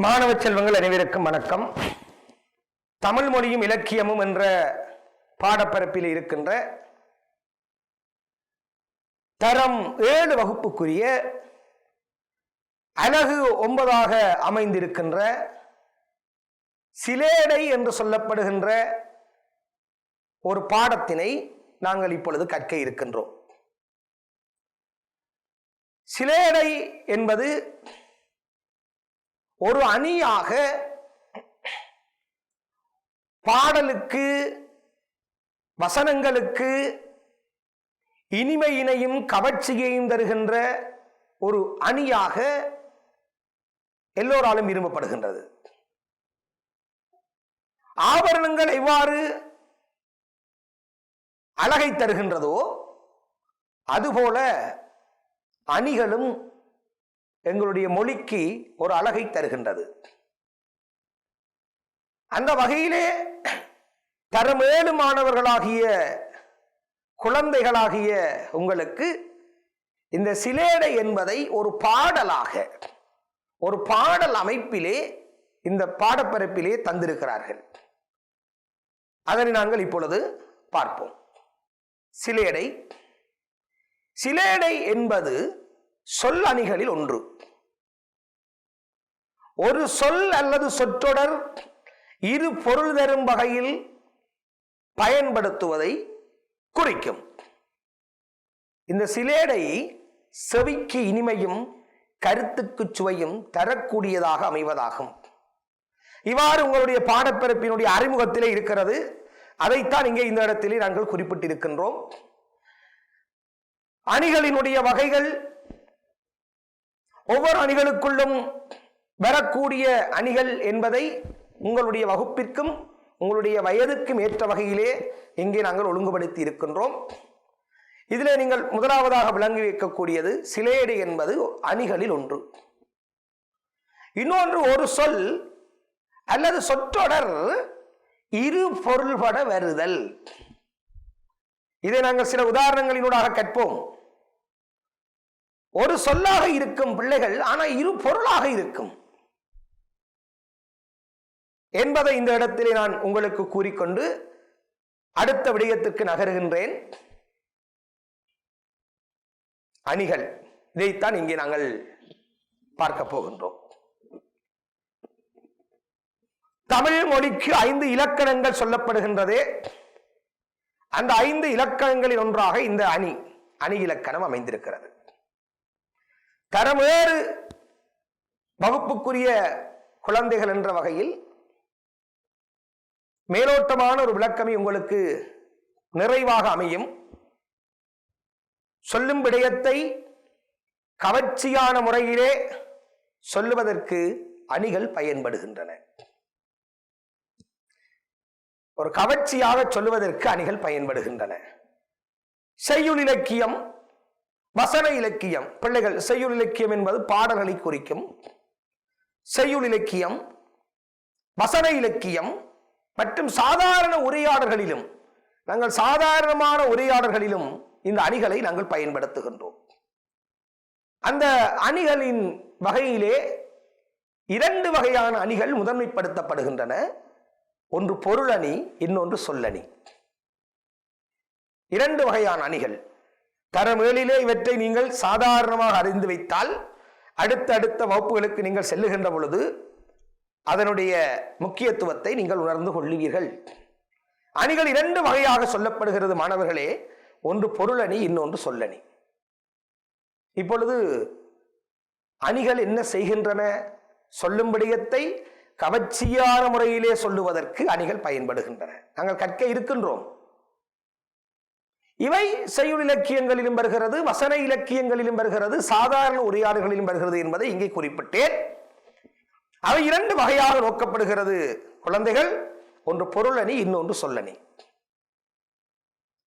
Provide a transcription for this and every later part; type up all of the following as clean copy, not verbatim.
மாணவ செல்வங்கள் அனைவருக்கும் வணக்கம். தமிழ் மொழியும் இலக்கியமும் என்ற பாடப்பரப்பில் இருக்கின்ற தரம் 7 வகுப்புக்குரிய அலகு 9ஆக அமைந்திருக்கின்ற சிலேடை என்று சொல்லப்படுகின்ற ஒரு பாடத்தினை நாங்கள் இப்பொழுது கற்க இருக்கின்றோம். சிலேடை என்பது ஒரு அணியாக பாடலுக்கு வசனங்களுக்கு இனிமையினையும் கவர்ச்சியையும் தருகின்ற ஒரு அணியாக எல்லோராலும் விரும்பப்படுகின்றது. ஆபரணங்கள் எவ்வாறு அழகை தருகின்றதோ அதுபோல அணிகளும் எங்களுடைய மொழிக்கு ஒரு அழகை தருகின்றது. அந்த வகையிலே தரம் 7 மாணவர்களாகிய குழந்தைகளாகிய உங்களுக்கு இந்த சிலேடை என்பதை ஒரு பாடலாக ஒரு பாடல் அமைப்பிலே இந்த பாடப்பரப்பிலே தந்திருக்கிறார்கள். அதனை நாங்கள் இப்பொழுது பார்ப்போம். சிலேடை சிலேடை என்பது சொல் அணிகளில் ஒன்று. ஒரு சொல் அல்லது சொற்றொடர் இரு பொருள் தரும் வகையில் பயன்படுத்துவதை குறிக்கும். இந்த சிலேடை செவிக்கு இனிமையும் கருத்துக்கு சுவையும் தரக்கூடியதாக அமைவதாகும். இவ்வாறு உங்களுடைய பாடப்பரப்பினுடைய அறிமுகத்திலே இருக்கிறது. அதைத்தான் இங்கே இந்த இடத்திலே நாங்கள் குறிப்பிட்டிருக்கின்றோம். அணிகளினுடைய வகைகள், ஒவ்வொரு அணிகளுக்குள்ளும் வரக்கூடிய அணிகள் என்பதை உங்களுடைய வகுப்பிற்கும் உங்களுடைய வயதுக்கும் ஏற்ற வகையிலே இங்கே நாங்கள் ஒழுங்குபடுத்தி இருக்கின்றோம். இதில் நீங்கள் முதலாவதாக விளங்கி வைக்கக்கூடியது சிலேடை என்பது அணிகளில் ஒன்று. இன்னொன்று, ஒரு சொல் அல்லது சொற்றொடர் இரு பொருள்பட வருதல். இதை நாங்கள் சில உதாரணங்களினூடாக கற்போம். ஒரு சொல்லாக இருக்கும் பிள்ளைகள் ஆனால் இரு பொருளாக இருக்கும் என்பதை இந்த இடத்திலே நான் உங்களுக்கு கூறிக்கொண்டு அடுத்த விடயத்திற்கு நகருகின்றேன். அணிகள், இதைத்தான் இங்கே நாங்கள் பார்க்க போகின்றோம். தமிழ் மொழிக்கு 5 இலக்கணங்கள் சொல்லப்படுகின்றதே. அந்த 5 இலக்கணங்களில் ஒன்றாக இந்த அணி இலக்கணம் அமைந்திருக்கிறது. தரம் 7 வகுப்புக்குரிய குழந்தைகள் என்ற வகையில் மேலோட்டமான ஒரு விளக்கமே உங்களுக்கு நிறைவாக அமையும். சொல்லும் விடயத்தை கவர்ச்சியான முறையிலே சொல்லுவதற்கு அணிகள் பயன்படுகின்றன. ஒரு கவர்ச்சியாக சொல்லுவதற்கு அணிகள் பயன்படுகின்றன. செய்யுள் இலக்கியம், வசன இலக்கியம். பிள்ளைகள், செய்யுள் இலக்கியம் என்பது பாடல்களை குறிக்கும். செய்யுள் இலக்கியம், வசன இலக்கியம் மற்றும் சாதாரண உரையாடல்களிலும், நாங்கள் சாதாரணமான உரையாடல்களிலும் இந்த அணிகளை நாங்கள் பயன்படுத்துகின்றோம். அந்த அணிகளின் வகையிலே 2 வகையான அணிகள் முதன்மைப்படுத்தப்படுகின்றன. ஒன்று பொருள் அணி, இன்னொன்று சொல்லணி. 2 வகையான அணிகள். தரம் 7 இவற்றை நீங்கள் சாதாரணமாக அறிந்து வைத்தால் அடுத்த வகுப்புகளுக்கு நீங்கள் செல்லுகின்ற பொழுது அதனுடைய முக்கியத்துவத்தை நீங்கள் உணர்ந்து கொள்ளுவீர்கள். அணிகள் 2 வகையாக சொல்லப்படுகிறது மாணவர்களே. ஒன்று பொருள் அணி, இன்னொன்று சொல்லணி. இப்பொழுது அணிகள் என்ன செய்கின்றன? சொல்லும் விடயத்தை கவர்ச்சியான முறையிலே சொல்லுவதற்கு அணிகள் பயன்படுகின்றன. நாங்கள் கற்க இருக்கின்றோம். இவை செய்யுள் இலக்கியங்களிலும் வருகிறது, வசன இலக்கியங்களிலும் வருகிறது, சாதாரண உரையாடல்களிலும் வருகிறது என்பதை இங்கே குறிப்பிட்டேன். அவை 2 வகையாக நோக்கப்படுகிறது குழந்தைகள். ஒன்று பொருள் அணி, இன்னொன்று சொல்லணி.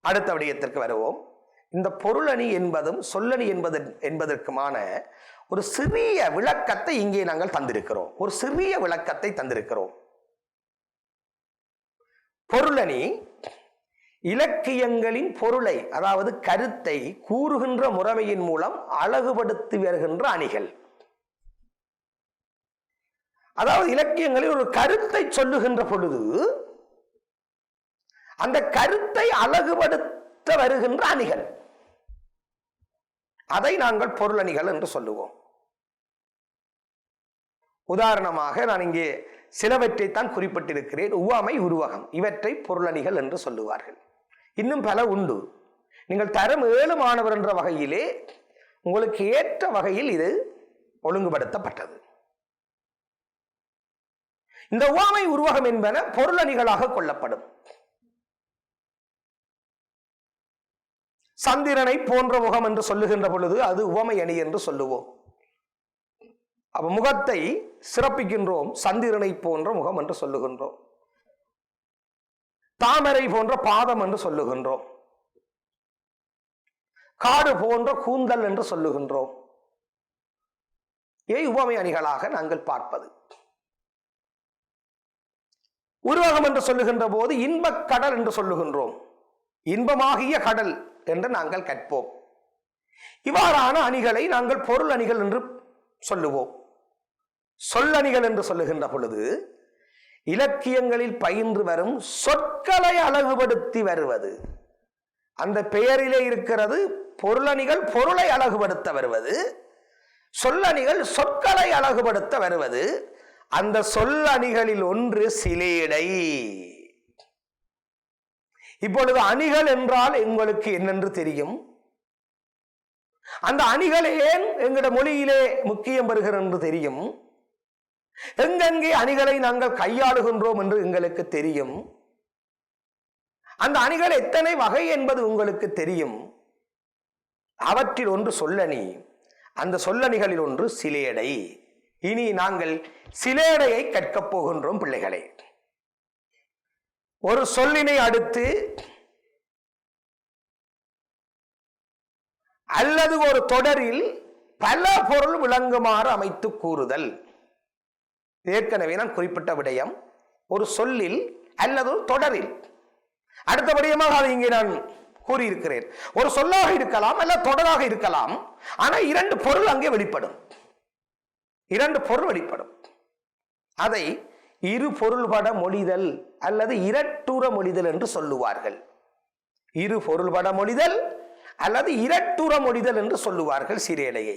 அடுத்த விடயத்திற்கு வருவோம். இந்த பொருள் அணி என்பதும் சொல்லணி என்பதற்குமான ஒரு சிறிய விளக்கத்தை இங்கே நாங்கள் தந்திருக்கிறோம். ஒரு சிறிய விளக்கத்தை தந்திருக்கிறோம். பொருளணி இலக்கியங்களின் பொருளை, அதாவது கருத்தை கூறுகின்ற முறைமையின் மூலம் அழகுபடுத்தி வருகின்ற அணிகள். அதாவது இலக்கியங்களில் ஒரு கருத்தை சொல்லுகின்ற பொழுது அந்த கருத்தை அழகுபடுத்த வருகின்ற அணிகள், அதை நாங்கள் பொருளணிகள் என்று சொல்லுவோம். உதாரணமாக நான் இங்கே சிலவற்றை தான் குறிப்பிட்டிருக்கிறேன். உவமை, உருவகம், இவற்றை பொருளணிகள் என்று சொல்லுவார்கள். இன்னும் பல உண்டு. நீங்கள் தரம் 7 மாணவர் என்ற வகையிலே உங்களுக்கு ஏற்ற வகையில் இது ஒழுங்குபடுத்தப்பட்டது. இந்த உவமை, உருவகம் என்பன பொருளணிகளாக கொள்ளப்படும். சந்திரனை போன்ற முகம் என்று சொல்லுகின்ற பொழுது அது உவமை அணி என்று சொல்லுவோம். அப்ப முகத்தை சிறப்பிக்கின்றோம், சந்திரனை போன்ற முகம் என்று சொல்லுகின்றோம். தாமரை போன்ற பாதம் என்று சொல்லுகின்றோம். காடு போன்ற கூந்தல் என்று சொல்லுகின்றோம். இவை உவமை அணிகளாக நாங்கள் பார்ப்பது. உருவகம் என்று சொல்லுகின்ற போது இன்பக் கடல் என்று சொல்லுகின்றோம். இன்பமாகிய கடல் என்று நாங்கள் கற்போம். இவ்வாறான அணிகளை நாங்கள் பொருள் அணிகள் என்று சொல்லுவோம். சொல்லணிகள் என்று சொல்லுகின்ற பொழுது இலக்கியங்களில் பயின்று வரும் சொற்களை அழகுபடுத்தி வருவது. அந்த பெயரிலே இருக்கிறது. பொருளணிகள் பொருளை அழகுபடுத்த வருவது, சொல்லணிகள் சொற்களை அழகுபடுத்த வருவது. அந்த சொல்லணிகளில் ஒன்று சிலேடை. இப்பொழுது அணிகள் என்றால் உங்களுக்கு என்னென்று தெரியும். அந்த அணிகள் ஏன் எங்கட மொழியிலே முக்கியம் பெறுகிறது என்று தெரியும். எங்கெங்கே அணிகளை நாங்கள் கையாளுகின்றோம் என்று எங்களுக்கு தெரியும். அந்த அணிகள் எத்தனை வகை என்பது உங்களுக்கு தெரியும். அவற்றில் ஒன்று சொல்லணி, அந்த சொல்லணிகளில் ஒன்று சிலேடை. இனி நாங்கள் சிலேடையை கற்கப் போகின்றோம் பிள்ளைகளே. ஒரு சொல்லினை அடுத்து அல்லது ஒரு தொடரில் பல பொருள் விளங்குமாறு அமைத்து கூறுதல். ஏற்கனவே நான் குறிப்பிட்ட விடயம். ஒரு சொல்லில் அல்லது தொடரில், அடுத்தபடியமாக அதை இங்கே நான் கூறியிருக்கிறேன். ஒரு சொல்லாக இருக்கலாம் அல்ல தொடராக இருக்கலாம். ஆனால் 2 பொருள் அங்கே வெளிப்படும். 2 பொருள் வெளிப்படும். அதை இரு பொருள்பட மொழிதல் அல்லது இரட்டுற மொழிதல் என்று சொல்லுவார்கள். இரு பொருள்பட மொழிதல் அல்லது இரட்டுற மொழிதல் என்று சொல்லுவார்கள் சிலேடையை.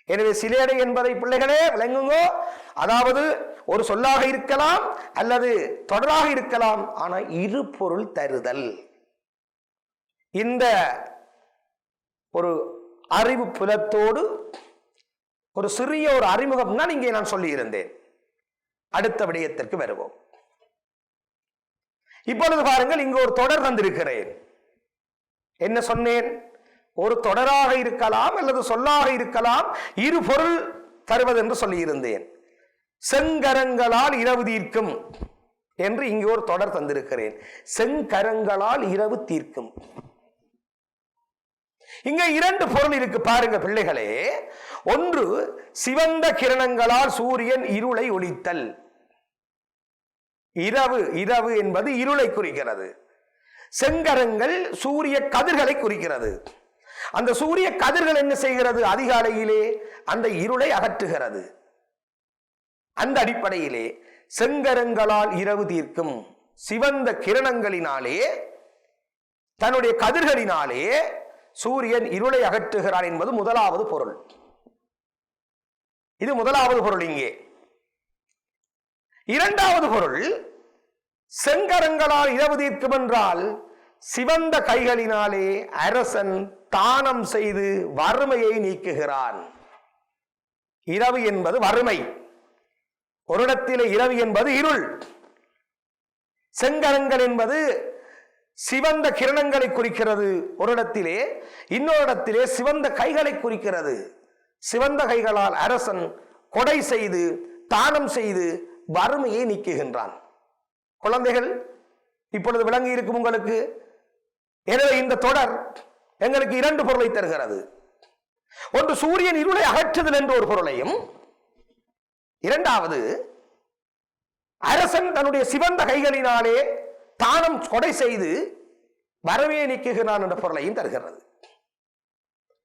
எனவே சிலேடை என்பதை பிள்ளைகளே விளங்குங்கோ. அதாவது ஒரு சொல்லாக இருக்கலாம் அல்லது தொடராக இருக்கலாம், ஆனால் இரு பொருள் தருதல். இந்த ஒரு அறிவு புலத்தோடு ஒரு சிறிய ஒரு அறிமுகம் தான் இங்கே நான் சொல்லியிருந்தேன். அடுத்த விடயத்திற்கு வருவோம். இப்பொழுது பாருங்கள், இங்கு ஒரு தொடர் தந்திருக்கிறேன். என்ன சொன்னேன்? ஒரு தொடராக இருக்கலாம் அல்லது சொல்லாக இருக்கலாம், இரு பொருள் தருவது என்று சொல்லியிருந்தேன். செங்கரங்களால் இரவு தீர்க்கும் என்று இங்கு ஒரு தொடர் தந்திருக்கிறேன். செங்கரங்களால் இரவு தீர்க்கும். இங்க 2 பொருள் இருக்கு பாருங்க பிள்ளைகளே. ஒன்று, சிவந்த கிரணங்களால் சூரியன் இருளை ஒளித்தல். இரவு, இரவு என்பது இருளை குறிக்கிறது. செங்கரங்கள் சூரிய கதிர்களை குறிக்கிறது. அந்த சூரிய கதிர்கள் என்ன செய்கிறது? அதிகாலையிலே அந்த இருளை அகற்றுகிறது. அந்த அடிப்படையிலே செங்கரங்களால் இரவு தீர்க்கும், சிவந்த கிரணங்களினாலே தன்னுடைய கதிர்களினாலே சூரியன் இருளை அகற்றுகிறான் என்பது முதலாவது பொருள். இது முதலாவது பொருள். இங்கே இரண்டாவது பொருள், செங்கரங்களால் இரவு தீர்க்கும் என்றால் சிவந்த கைகளினாலே அரசன் தானம் செய்து வறுமையை நீக்குகிறான். இரவு என்பது வறுமை, ஒரு இடத்திலே இரவு என்பது இருள். செங்கரங்கள் என்பது சிவந்த கிரணங்களை குறிக்கிறது ஒரு இடத்திலே, இன்னொரு இடத்திலே சிவந்த கைகளை குறிக்கிறது. சிவந்த கைகளால் அரசன் கொடை செய்து தானம் செய்து வறுமையை நீக்குகின்றான். குழந்தைகள், இப்பொழுது விளங்கி இருக்கும் உங்களுக்கு. எனவே இந்த தொடர் எங்களுக்கு 2 பொருளை தருகிறது. ஒன்று, சூரியன் இருளை அகற்றுதல் என்ற ஒரு பொருளையும், இரண்டாவது, அரசன் தன்னுடைய சிவந்த கைகளினாலே தானம் கொடை செய்து வறுமையை நீக்குகிறான் என்ற பொருளையும் தருகிறது.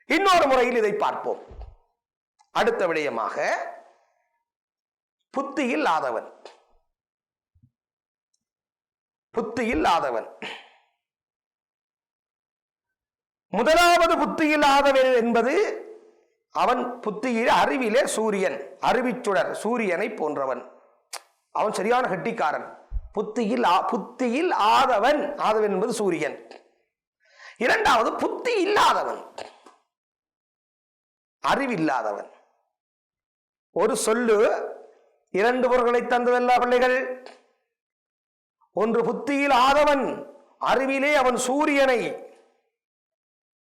இன்னொரு முறையில் இதை பார்ப்போம். அடுத்த விடயமாக புத்தியில் ஆதவன். புத்தியில் ஆதவன். முதலாவது புத்தியில் ஆதவன் என்பது அவன் புத்தியில் அறிவிலே சூரியன், அறிவிச்சுடர் சூரியனை போன்றவன். அவன் சரியான கெட்டிக்காரன். புத்தியில் ஆதவன். ஆதவன் என்பது சூரியன். இரண்டாவது புத்தி இல்லாதவன், அறிவில்லாதவன். ஒரு சொல்லு இரண்டு பொருள்களை தந்ததல்ல பிள்ளைகள். ஒன்று புத்தியில் ஆதவன், அறிவிலே அவன் சூரியனை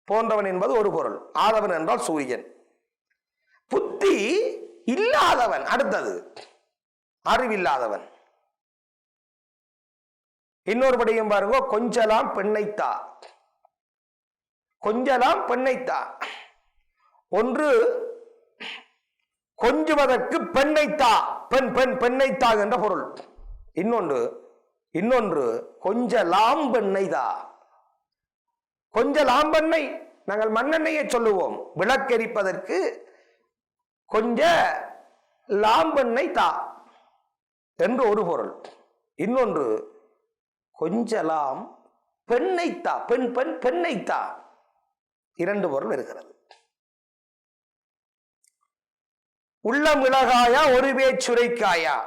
போன்றவன் என்பது ஒரு பொருள். ஆதவன் என்றால் சூரியன். புத்தி இல்லாதவன் அடுத்தது அறிவில்லாதவன். இன்னொரு படியும் பாருங்க, கொஞ்சலாம் பெண்ணைத்தா. கொஞ்சலாம் பெண்ணைத்தா. ஒன்று கொஞ்சுவதற்கு பெண்ணைத்தா, பெண் பெண் பெண்ணைத்தா என்ற பொருள். இன்னொன்று கொஞ்சலாம் பெண்ணைதா. கொஞ்சலாம் பெண்ணை நாங்கள் மண்ணெண்ணெயை சொல்லுவோம். விளக்கெரிப்பதற்கு கொஞ்ச லாம்பெண்ணை தா என்று ஒரு பொருள். இன்னொன்று கொஞ்சலாம் பெண்ணைத்தா, பெண் பெண் பெண்ணைத்தா, இரண்டு பொருள் இருக்கிறது. உள்ள மிளகாயா ஒரு பேச்சுரைக்காயா.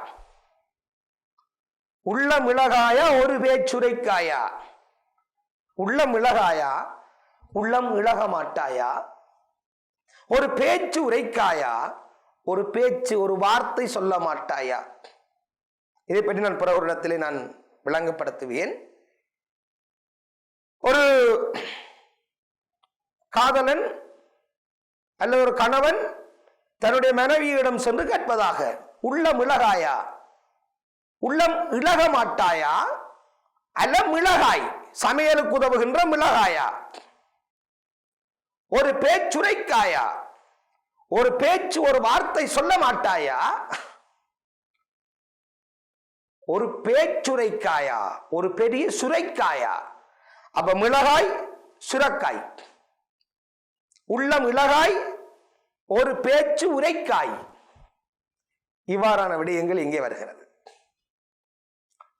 உள்ள மிளகாயா ஒரு பேச்சுரைக்காயா. உள்ள மிளகாயா உள்ளம் இழக மாட்டாயா. ஒரு பேச்சு உரைக்காயா, ஒரு பேச்சு ஒரு வார்த்தை சொல்ல மாட்டாயா. இதை பற்றி நான் பிற ஒரு இடத்திலே நான் விளங்கப்படுத்துவேன். ஒரு காதலன் அல்லது ஒரு கணவன் தன்னுடைய மனைவியிடம் சென்று கேட்பதாக, உள்ளம் இழகாயா, உள்ளம் இழக மாட்டாயா, அல்ல மிளகாய் சமையலுக்கு உதவுகின்ற மிளகாயா. ஒரு பேச்சுரைக்காயா, ஒரு பேச்சு ஒரு வார்த்தை சொல்ல மாட்டாயா. ஒரு பேச்சுரைக்காயா, ஒரு பெரிய சுரைக்காயா. அப்ப மிளகாய் சுரக்காய், உள்ளம் மிளகாய், ஒரு பேச்சு உரைக்காய். இவ்வாறான விடயங்கள் இங்கே வருகிறது.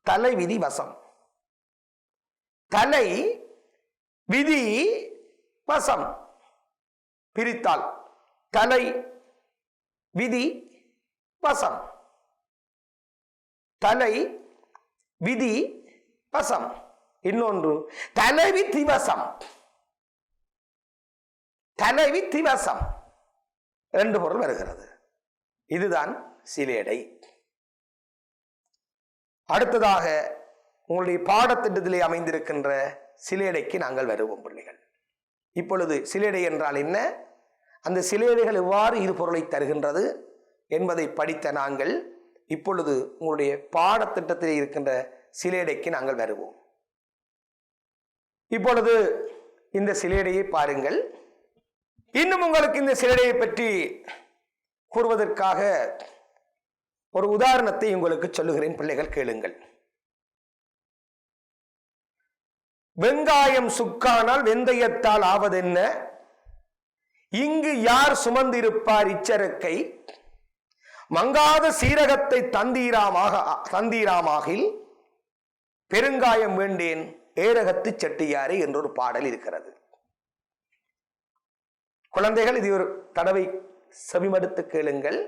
தலை விதி வசம். தலை விதி வசம் பிரித்தால் தலை விதி வசம். தலை விதி வசம். இன்னொன்று தலைவி திவசம். தலைவி திவசம் ரெண்டு பொருள் வருகிறது. இதுதான் சிலேடை. அடுத்ததாக உங்களுடைய பாடத்திட்டத்திலே அமைந்திருக்கின்ற சிலேடைக்கு நாங்கள் வருவோம் பிள்ளைகள். இப்பொழுது சிலேடை என்றால் என்ன, அந்த சிலேடைகள் எவ்வாறு இரு பொருளை தருகின்றது என்பதை படித்த நாங்கள் இப்பொழுது உங்களுடைய பாடத்திட்டத்தில் இருக்கின்ற சிலேடைக்கு நாங்கள் வருவோம். இப்பொழுது இந்த சிலேடையை பாருங்கள். இன்னும் உங்களுக்கு இந்த சிலேடையை பற்றி கூறுவதற்காக ஒரு உதாரணத்தை உங்களுக்கு சொல்லுகிறேன் பிள்ளைகள், கேளுங்கள். வெங்காயம் சுக்கானால் வெந்தயத்தால் ஆவதென்ன, இங்கு யார் சுமந்திருப்பார் இச்சரக்கை, மங்காத சீரகத்தை தந்தீராமாகில் பெருங்காயம் வேண்டேன் ஏரகத்து செட்டியாரே என்றொரு பாடல் இருக்கிறது. குழந்தைகள், இது ஒரு தடவை செவிமடுத்து கேளுங்கள்.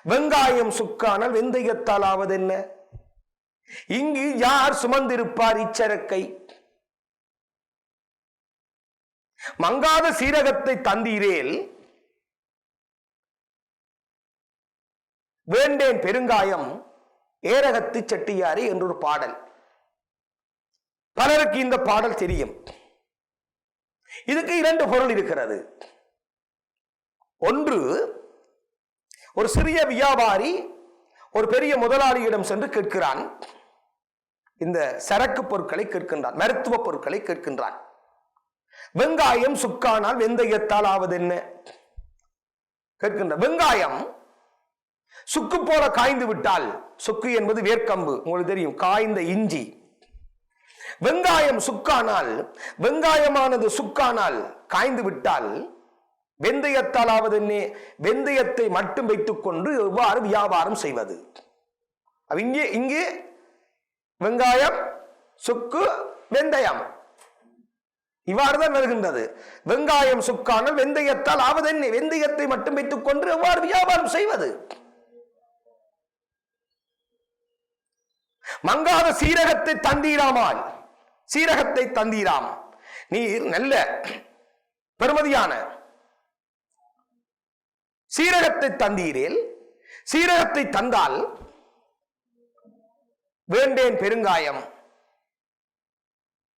வெங்காயம் சுக்கானால் வெந்தயத்தால் ஆவதென்ன, இங்கு யார் சுமந்திருப்பார் இச்சரக்கை, மங்காத சீரகத்தை தந்தீரேல் வேண்டேன் பெருங்காயம் ஏரகத்து செட்டியாரே என்றொரு பாடல். பலருக்கு இந்த பாடல் தெரியும். இதுக்கு இரண்டு பொருள் இருக்கிறது. ஒன்று, ஒரு சிறிய வியாபாரி ஒரு பெரிய முதலாளியிடம் சென்று கேட்கிறான். இந்த சரக்கு பொருட்களை கேட்கின்றான், மருத்துவ பொருட்களை கேட்கின்றான். வெங்காயம் சுக்கானால் வெந்தயத்தால் ஆவதென்ன கேட்கின்ற. வெங்காயம் சுக்கு போல காய்ந்து விட்டால், சுக்கு என்பது வேர்க்கம்பு, உங்களுக்கு தெரியும், காய்ந்த இஞ்சி. வெங்காயம் சுக்கானால், வெங்காயமானது சுக்கானால் காய்ந்து விட்டால் வெந்தயத்தால் ஆவதென்ன, வெந்தயத்தை மட்டும் வைத்துக் கொண்டு எவ்வாறு வியாபாரம் செய்வது. இங்கே இங்கு வெங்காயம், சுக்கு, வெந்தயம் இவ்வாறுதான் வருகின்றது. வெங்காயம் சுக்கானால் வெந்தயத்தால் ஆவதென்ன? வெந்தயத்தை மட்டும் வைத்துக் கொண்டு எவ்வாறு வியாபாரம் செய்வது? மங்காத சீரகத்தை தந்தீராமால், சீரகத்தை தந்தீராம், நீர் நல்ல பெருமதியான சீரகத்தை தந்தீரேல், சீரகத்தை தந்தால் வேண்டேன் பெருங்காயம்,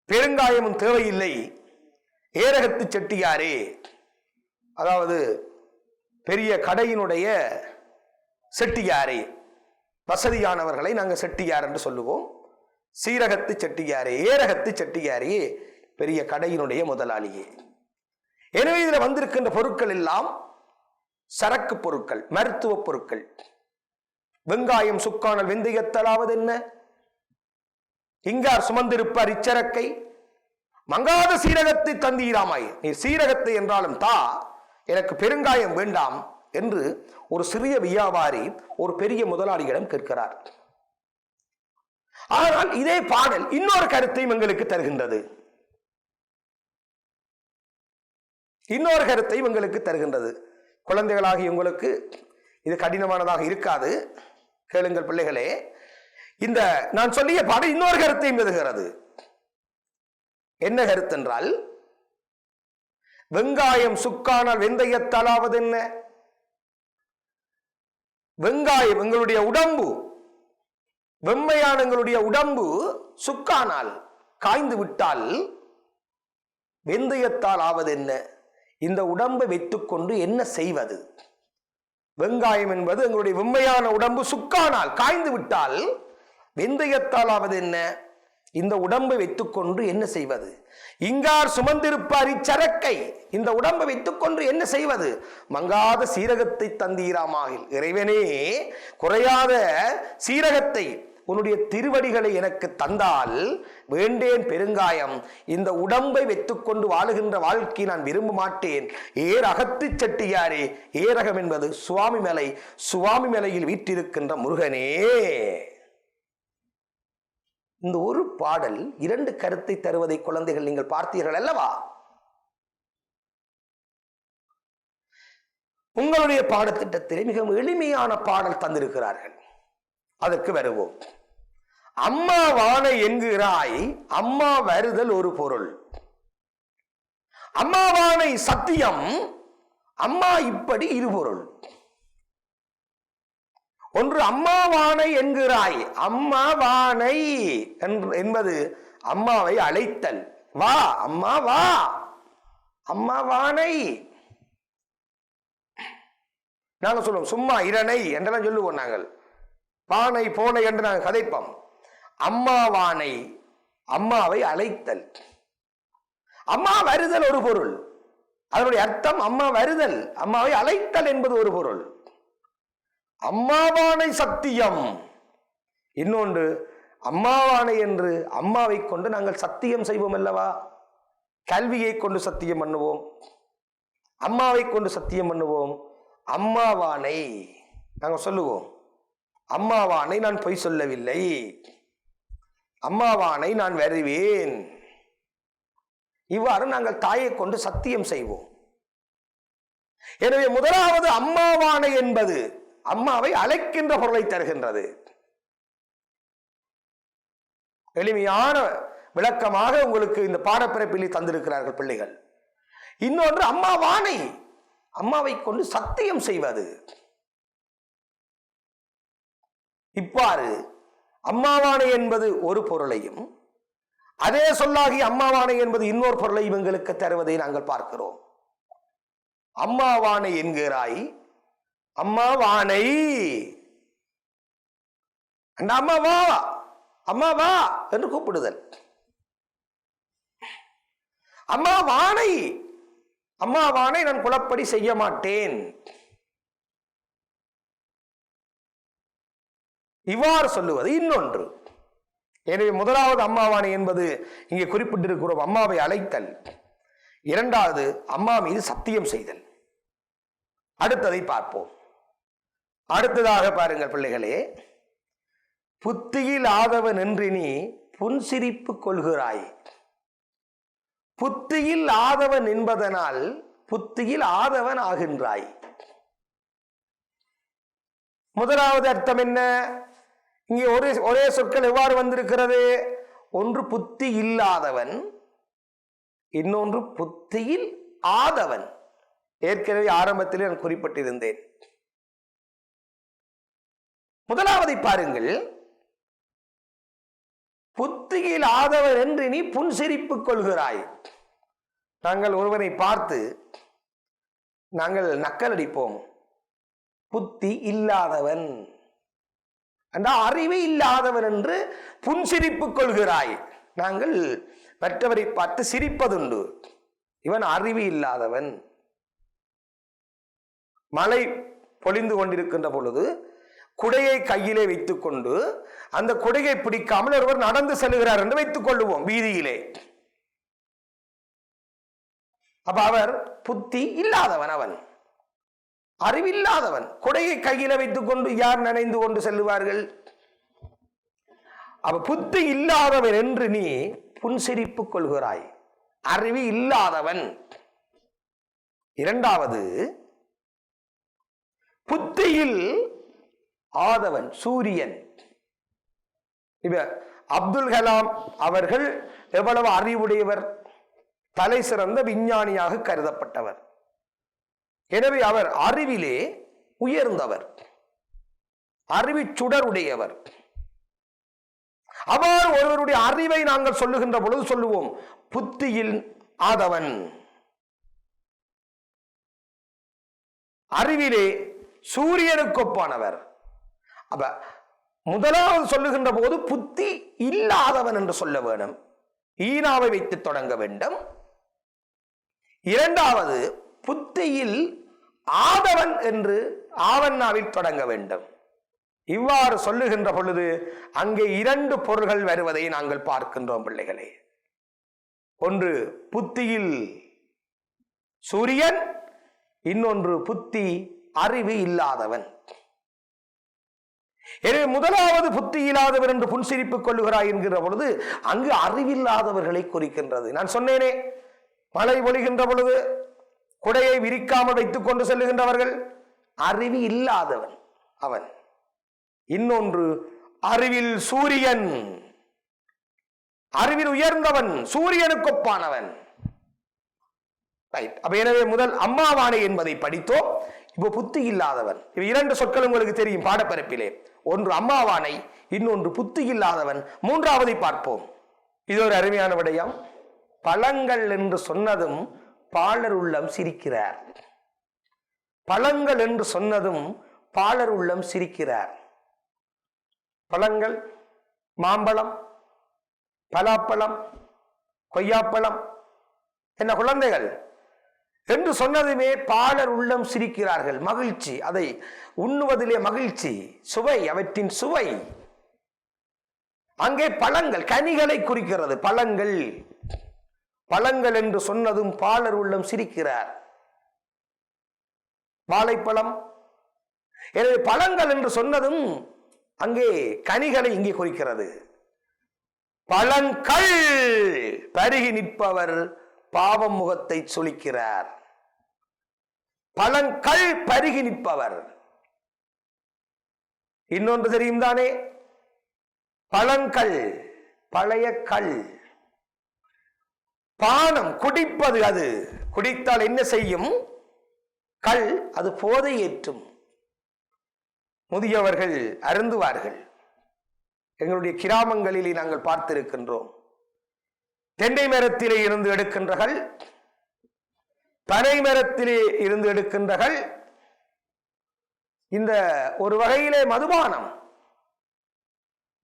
பெருங்காயமும் தேவையில்லை ஏரகத்து செட்டியாரே. அதாவது பெரிய கடையினுடைய செட்டியாரே, வசதியானவர்களை நாங்கள் செட்டியார் என்று சொல்லுவோம். சீரகத்து செட்டியாரே, ஏரகத்து செட்டியாரே, பெரிய கடையினுடைய முதலாளியே. எனவே இதில் வந்திருக்கின்ற பொருட்கள் எல்லாம் சரக்கு பொருட்கள், மருத்துவ பொருட்கள். வெங்காயம் சுக்கானல் வெந்தயத்தலாவது என்ன? இங்கார் சுமந்திருப்பார் இச்சரக்கை, மங்காத சீரகத்தை தந்தீராமாய், நீ சீரகத்தை என்றாலும் தா, எனக்கு பெருங்காயம் வேண்டாம் என்று ஒரு சிறிய வியாபாரி ஒரு பெரிய முதலாளியிடம் கேட்கிறார். ஆனால் இதே பாடல் இன்னொரு கருத்தையும் எங்களுக்கு தருகின்றது. இன்னொரு கருத்தையும் எங்களுக்கு தருகின்றது. குழந்தைகளாகி உங்களுக்கு இது கடினமானதாக இருக்காது, கேளுங்கள் பிள்ளைகளே. இந்த நான் சொல்லிய பாடல் இன்னொரு கருத்தையும் தருகிறது. என்ன கருத்து என்றால், வெங்காயம் சுக்கானால் வெந்தயத்தாலாவது என்ன? வெங்காயம் எங்களுடைய உடம்பு, வெம்மையான எங்களுடைய உடம்பு சுக்கானால் காய்ந்து விட்டால் வெந்தயத்தால் ஆவது என்ன? இந்த உடம்பை வைத்துக்கொண்டு என்ன செய்வது? வெங்காயம் என்பது எங்களுடைய வெம்மையான உடம்பு சுக்கானால் காய்ந்து விட்டால் வெந்தயத்தால் ஆவது என்ன? இந்த உடம்பை வைத்துக்கொண்டு என்ன செய்வது? இங்கார் சுமந்திருப்பார் இச்சரக்கை, இந்த உடம்பை வைத்துக்கொண்டு என்ன செய்வது? மங்காத சீரகத்தை தந்தீராமாகில், இறைவனே குறையாத சீரகத்தை உன்னுடைய திருவடிகளை எனக்கு தந்தால் வேண்டேன் பெருங்காயம், இந்த உடம்பை வைத்துக்கொண்டு வாழுகின்ற வாழ்க்கை நான் விரும்ப மாட்டேன். ஏரகத்து செட்டியாரே, ஏரகம் என்பது சுவாமி மலை, சுவாமி மலையில் வீற்றிருக்கின்ற முருகனே. இந்த ஒரு பாடல் இரண்டு கருத்தை தருவதை குழந்தைகள் நீங்கள் பார்த்தீர்கள் அல்லவா? உங்களுடைய பாடத்திட்டத்திலே மிகவும் எளிமையான பாடல் தந்திருக்கிறார்கள். அதற்கு வருவோம். அம்மா வானை என்கிறாய், அம்மா வருதல் ஒரு பொருள். அம்மாவானை சத்தியம், அம்மா இப்படி இருபொருள். ஒன்று அம்மாவானை என்கிறாய், அம்மாவானை என்பது அம்மாவை அழைத்தல். வா அம்மா வா, அம்மாவானை. நாங்க சொல்லுவோம் சும்மா இரணை என்றெல்லாம் சொல்லுவோம். நாங்கள் பானை போனை என்று நாங்கள் கதைப்போம். அம்மாவானை, அம்மாவை அழைத்தல். அம்மா வருதல் ஒரு பொருள், அதனுடைய அர்த்தம் அம்மா வருதல், அம்மாவை அழைத்தல் என்பது ஒரு பொருள். அம்மாவானை சத்தியம், இன்னொன்று அம்மாவானை என்று அம்மாவை கொண்டு நாங்கள் சத்தியம் செய்வோம் அல்லவா? கல்வியை கொண்டு சத்தியம் பண்ணுவோம், அம்மாவை கொண்டு சத்தியம் பண்ணுவோம். அம்மாவானை நாங்கள் சொல்லுவோம், அம்மாவானை நான் பொய் சொல்லவில்லை, அம்மாவானை நான் வருவேன். இவ்வாறு நாங்கள் தாயை கொண்டு சத்தியம் செய்வோம். எனவே முதலாவது அம்மாவானை என்பது அம்மாவை அழைக்கின்ற பொருளை தருகின்றது. எளிமையான விளக்கமாக உங்களுக்கு இந்த பாடப்பிறப்பில் தந்திருக்கிறார்கள் பிள்ளைகள். இன்னொன்று அம்மாவானை, அம்மாவை கொண்டு சத்தியம் செய்வது. இவ்வாறு அம்மாவானை என்பது ஒரு பொருளையும், அதே சொல்லாகி அம்மாவானை என்பது இன்னொரு பொருளையும் எங்களுக்கு தருவதை நாங்கள் பார்க்கிறோம். அம்மாவானை என்கிறாய், அம்மாவானை, அந்த அம்மா வா, அம்மா வா என்று கூப்பிடுதல். அம்மாவானை, அம்மாவானை நான் குலப்படி செய்ய மாட்டேன், இவ்வாறு சொல்லுவது இன்னொன்று. எனவே முதலாவது அம்மாவானை என்பது இங்கே குறிப்பிட்டிருக்கிறோம், அம்மாவை அழைத்தல். இரண்டாவது அம்மா மீது சத்தியம் செய்தல். அடுத்ததை பார்ப்போம். அடுத்ததாக பாருங்கள் பிள்ளைகளே, புத்தியில் ஆதவன் என்று நீ புன்சிரிப்பு கொள்கிறாய். புத்தியில் ஆதவன் என்பதனால் புத்தியில் ஆதவன் ஆகின்றாய். முதலாவது அர்த்தம் என்ன? இங்கே ஒரே சொற்கள் எவ்வாறு வந்திருக்கிறது? ஒன்று புத்தி இல்லாதவன், இன்னொன்று புத்தியில் ஆதவன். ஏற்கனவே ஆரம்பத்தில் நான் குறிப்பிட்டிருந்தேன். முதலாவதை பாருங்கள். புத்தியில் ஆதவன் என்று நீ புன்சிரிப்பு கொள்கிறாய். நாங்கள் ஒருவனை பார்த்து நாங்கள் நக்கலடிப்போம், புத்தி இல்லாதவன் என்றால் அறிவு இல்லாதவன் என்று புன்சிரிப்பு கொள்கிறாய். நாங்கள் மற்றவரை பார்த்து சிரிப்பதுண்டு, இவன் அறிவு இல்லாதவன். மழை பொழிந்து கொண்டிருக்கின்ற பொழுது குடையை கையிலே வைத்துக் கொண்டு அந்த குடையை பிடிக்காமல் ஒருவர் நடந்து செல்கிறார் என்று வைத்துக் கொள்ளுவோம் வீதியிலே. அப்ப அவர் புத்தி இல்லாதவன், அவன் அறிவில்லாதவன். குடையை கையில வைத்துக் கொண்டு யார் நனைந்து கொண்டு செல்லுவார்கள்? அவ புத்தி இல்லாதவன் என்று நீ புன்சிரிப்பு கொள்கிறாய், அறிவு இல்லாதவன். இரண்டாவது, புத்தியில் ஆதவன் சூரியன். அப்துல் கலாம் அவர்கள் எவ்வளவு அறிவுடையவர், தலை சிறந்த விஞ்ஞானியாக கருதப்பட்டவர். எனவே அவர் அறிவிலே உயர்ந்தவர், அறிவு சுடருடையவர். அவ்வாறு ஒருவருடைய அறிவை நாங்கள் சொல்லுகின்ற பொழுது சொல்லுவோம் புத்தியில் ஆதவன், அறிவிலே சூரியனுக்கு ஒப்பானவர். அப்ப முதலாவது சொல்லுகின்ற போது புத்தி இல்லாதவன் என்று சொல்ல வேண்டும், ஈனாவை வைத்து தொடங்க வேண்டும். இரண்டாவது புத்தியில் ஆதவன் என்று ஆவண்ணாவில் தொடங்க வேண்டும். இவ்வாறு சொல்லுகின்ற பொழுது அங்கே இரண்டு பொருள்கள் வருவதை நாங்கள் பார்க்கின்றோம் பிள்ளைகளே. ஒன்று புத்தியில் சூரியன், இன்னொன்று புத்தி அறிவு இல்லாதவன். எனவே முதலாவது புத்தி இல்லாதவர் என்று புன்சிரிப்பு கொள்ளுகிறாய் என்கிற பொழுது அங்கு அறிவில்லாதவர்களை குறிக்கின்றது. நான் சொன்னேனே, மழை பொழிகின்ற பொழுது குடையை விரிக்காமல் வைத்துக் கொண்டு செல்லுகின்றவர்கள் அறிவு இல்லாதவன் அவன். இன்னொன்று அறிவில் சூரியன், அறிவில் உயர்ந்தவன், சூரியனுக்கு ஒப்பானவன். எனவே முதல் அம்மாவானை என்பதை படித்தோம். இப்போ புத்தி இல்லாதவன். இவை இரண்டு சொற்கள் உங்களுக்கு தெரியும் பாடப்பரப்பிலே. ஒன்று அம்மாவானை, இன்னொன்று புத்தி இல்லாதவன். மூன்றாவதை பார்ப்போம். இது ஒரு அருமையான விடயம். பழங்கள் என்று சொன்னதும் பாலர் உள்ளம் சிரிக்கிறார். பழங்கள் என்று சொன்னதும் பாலர் உள்ளம் சிரிக்கிறார். பழங்கள், மாம்பழம், பலாப்பழம், கொய்யாப்பழம், என்ன குழந்தைகள் என்று சொன்னதுமே பாலர் உள்ளம் சிரிக்கிறார்கள். மகிழ்ச்சி, அதை உண்ணுவதிலே மகிழ்ச்சி, சுவை, அவற்றின் சுவை. அங்கே பழங்கள், கனிகளை குறிக்கிறது. பழங்கள், பழங்கள் என்று சொன்னதும் பாலர் உள்ளம் சிரிக்கிறார். வாழைப்பழம். எனவே பழங்கள் என்று சொன்னதும் அங்கே கனிகளை இங்கே குறிக்கிறது. பழங்கள் பருகி நிற்பவர் பாவம் முகத்தை சுளிக்கிறார். பழங்கள் பருகி நிற்பவர். இன்னொன்று தெரியும் தானே, பழங்கள் பழைய கல். பானம் குடிப்பது, அது குடித்தால் என்ன செய்யும்? கல், அது போதை ஏற்றும். முதியவர்கள் அருந்துவார்கள். எங்களுடைய கிராமங்களிலே நாங்கள் பார்த்திருக்கின்றோம். தென்னை மரத்திலே இருந்து எடுக்கின்றகள், பனை மரத்திலே இருந்து எடுக்கின்றகள். இந்த ஒரு வகையிலே மதுபானம்,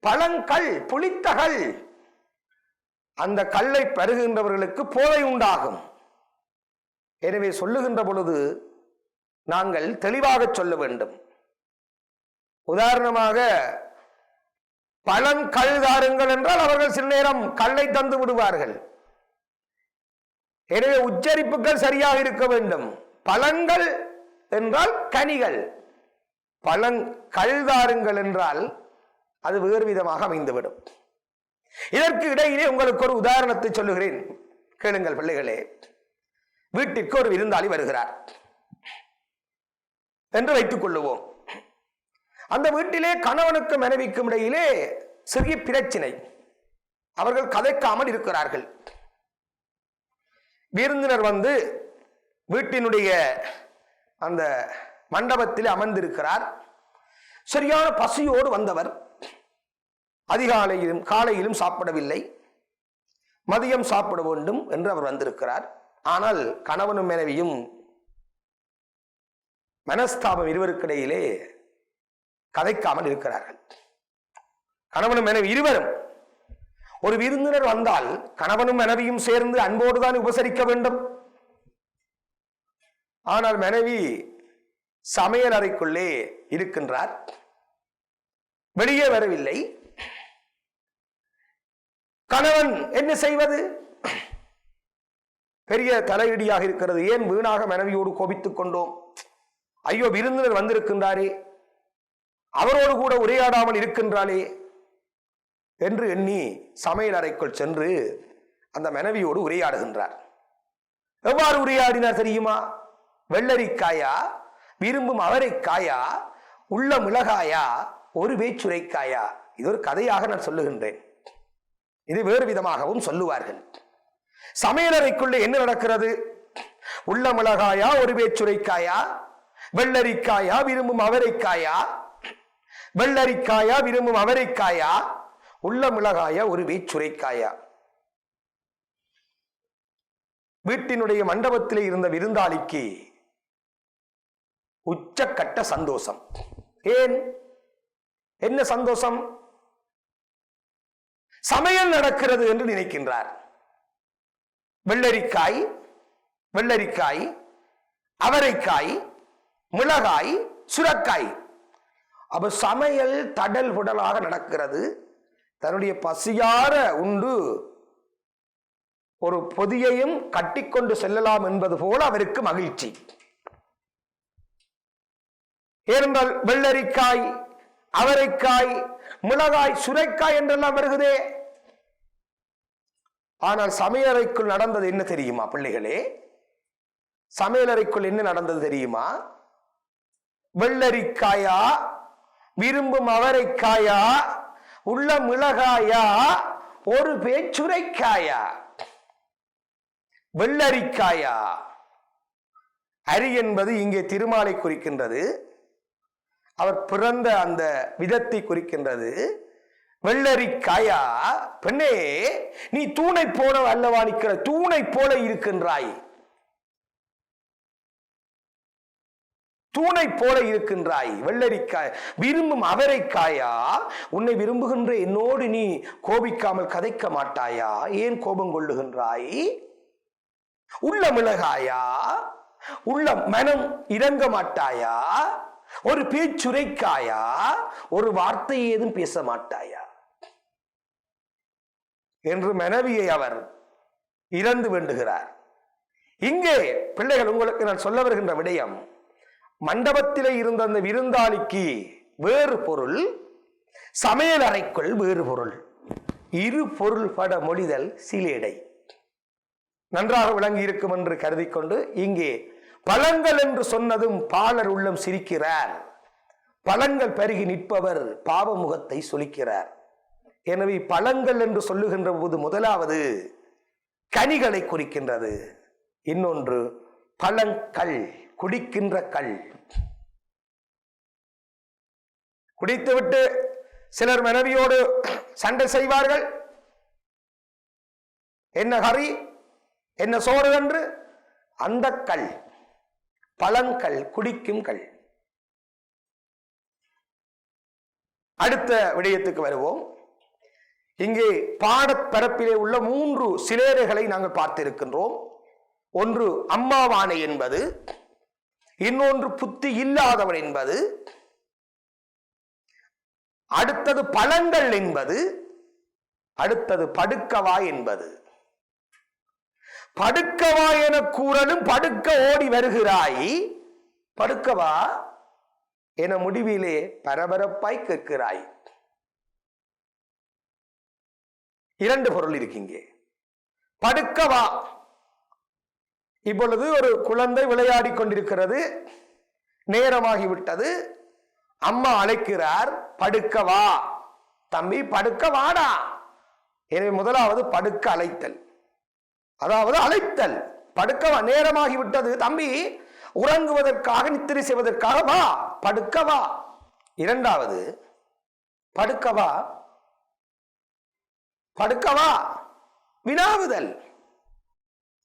பழங்கள், புளித்தகள். அந்த கல்லை பருகின்றவர்களுக்கு போதை உண்டாகும். எனவே சொல்லுகின்ற பொழுது நாங்கள் தெளிவாக சொல்ல வேண்டும். உதாரணமாக பழங்கள் தாருங்கள் என்றால் அவர்கள் சில நேரம் கல்லை தந்து விடுவார்கள். எனவே உச்சரிப்புகள் சரியாக இருக்க வேண்டும். பழங்கள் என்றால் கனிகள், பழங்கள் தாருங்கள் என்றால் அது வேறு விதமாக அமைந்துவிடும். இதற்கு இடையிலே உங்களுக்கு ஒரு உதாரணத்தை சொல்லுகிறேன், கேளுங்கள் பிள்ளைகளே. வீட்டிற்கு ஒரு விருந்தாளி வருகிறார் என்று வைத்துக் கொள்ளுவோம். அந்த வீட்டிலே கணவனுக்கு மனைவிக்கும் இடையிலே சிறிய பிரச்சினை. அவர்கள் கதைக்காமல் இருக்கிறார்கள். விருந்தினர் வந்து வீட்டினுடைய அந்த மண்டபத்தில் அமர்ந்திருக்கிறார். சரியான பசியோடு வந்தவர். அதிகாலையிலும் காலையிலும் சாப்பிடவில்லை, மதியம் சாப்பிட வேண்டும் என்று அவர் வந்திருக்கிறார். ஆனால் கணவனும் மனைவியும் மனஸ்தாபம் இருவருக்கிடையிலே கதைக்காமல் இருக்கிறார்கள். கணவனும் மனைவி இருவரும். ஒரு விருந்தினர் வந்தால் கணவனும் மனைவியும் சேர்ந்து அன்போடுதான் உபசரிக்க வேண்டும். ஆனால் மனைவி சமையல் அறைக்குள்ளே இருக்கின்றார், வெளியே வரவில்லை. கணவன் என்ன செய்வது? பெரிய தலையடியாக இருக்கிறது. ஏன் வீணாக மனைவியோடு கோபித்துக் கொண்டோம்? ஐயோ, விருந்தினர் வந்திருக்கின்றாரே, அவரோடு கூட உரையாடாமல் இருக்கின்றாளே என்று எண்ணி சமையல் அறைக்குள் சென்று அந்த மனைவியோடு உரையாடுகின்றார். எவ்வாறு உரையாடினார் தெரியுமா? வெள்ளரிக்காயா, விரும்பும் அவரைக்காயா, உள்ள மிளகாயா, ஒரு வேச்சுரைக்காயா. இது ஒரு கதையாக நான் சொல்லுகின்றேன். இது வேறு விதமாகவும் சொல்லுவார்கள். சமையலறைக்குள்ளே என்ன நடக்கிறது? உள்ள மிளகாயா, ஒரு வேச்சுரைக்காயா, வெள்ளரிக்காயா, விரும்பும் அவரைக்காயா, வெள்ளரிக்காயா, விரும்பும் அவரைக்காயா, உள்ள மிளகாயா, ஒரு வேச்சுரைக்காயா. வீட்டினுடைய மண்டபத்திலே இருந்த விருந்தாளிக்கு உச்சக்கட்ட சந்தோஷம். ஏன்? என்ன சந்தோஷம்? சமையல் நடக்கிறது என்று நினைக்கின்றார். வெள்ளரிக்காய், அவரைக்காய், மிளகாய், சுரக்காய். அப்ப சமையல் தடல் புடலாக நடக்கிறது. தன்னுடைய பசியார உண்டு ஒரு பொதியையும் கட்டிக்கொண்டு செல்லலாம் என்பது போல அவருக்கு மகிழ்ச்சி. ஏனென்றால் வெள்ளரிக்காய், அவரைக்காய், மிளகாய், சுரைக்காய் என்றெல்லாம் வருகிறதே. ஆனால் சமையலறைக்குள் நடந்தது என்ன தெரியுமா பிள்ளைகளே? சமையலறைக்குள் என்ன நடந்தது தெரியுமா? வெள்ளரிக்காயா, விரும்பும் அவரைக்காயா, உள்ள மிளகாயா, ஒரு பேச்சுரைக்காயா. வெள்ளரிக்காயா, அரி என்பது இங்கே திருமாலை குறிக்கின்றது. அவர் பிறந்த அந்த விதத்தை குறிக்கின்றது. வெள்ளரிக்காயா, பெண்ணே நீ தூணை போல அல்லவா நிற்கிற, தூணை போல இருக்கின்றாய், தூணை போல இருக்கின்றாய். வெள்ளரிக்காய். விரும்பும் அவரைக்காயா, உன்னை விரும்புகின்ற என்னோடு நீ கோபிக்காமல் கதைக்க மாட்டாயா? ஏன் கோபம் கொள்ளுகின்றாய்? உள்ள மிளகாயா, உள்ள மனம் இறங்க மாட்டாயா? ஒரு பேச்சுரைக்காயா, ஒரு வார்த்தை ஏதும் பேச மாட்டாயா என்று மனைவியை அவர் இறந்து வேண்டுகிறார். இங்கே பிள்ளைகள், உங்களுக்கு நான் சொல்ல வருகின்ற விடயம், மண்டபத்திலே இருந்த அந்த விருந்தாளிக்கு வேறு பொருள், சமையல் அறைக்குள் வேறு பொருள். இரு பொருள் பட மொழிதல் சிலேடை. நன்றாக விளங்கி இருக்கும் என்று கருதி கொண்டு இங்கே பழங்கள் என்று சொன்னதும் பாலர் உள்ளம் சிரிக்கிறார். பழங்கள் பருகி நிற்பவர் பாவமுகத்தை சொலிக்கிறார். எனவே பழங்கள் என்று சொல்லுகின்ற போது முதலாவது கனிகளை குறிக்கின்றது, இன்னொன்று பழங்கள், குடிக்கின்ற கல். குடித்துவிட்டு சிலர் மனைவியோடு சண்டை செய்வார்கள். என்ன கறி, என்ன சோறு என்று. அந்த கல் பழங்கள், குடிக்கும் கல். அடுத்த விடயத்துக்கு வருவோம். இங்கே பாடப்பரப்பிலே உள்ள 3 சிலேடைகளை நாங்கள் பார்த்திருக்கின்றோம். ஒன்று அம்மாவானை என்பது, இன்னொன்று புத்தி இல்லாதவன் என்பது, அடுத்தது பழங்கள் என்பது, அடுத்தது படுக்கவா என்பது. படுக்கவா என கூறலும் படுக்க ஓடி வருகிறாய், படுக்கவா என முடிவிலே பரபரப்பாய் கேட்கிறாய். இரண்டு பொருள் இருக்கீங்க. படுக்கவா. இப்பொழுது ஒரு குழந்தை விளையாடி கொண்டிருக்கிறது, நேரமாகிவிட்டது, அம்மா அழைக்கிறார், படுக்கவா தம்பி, படுக்க வாடா. எனவே முதலாவது படுக்க அழைத்தல், அதாவது அழைத்தல். படுக்கவா, நேரமாகிவிட்டது தம்பி, உறங்குவதற்காக நித்திரை செய்வதற்காக வா, படுக்கவா. இரண்டாவது படுக்கவா, படுக்கவா வினாவுதல்.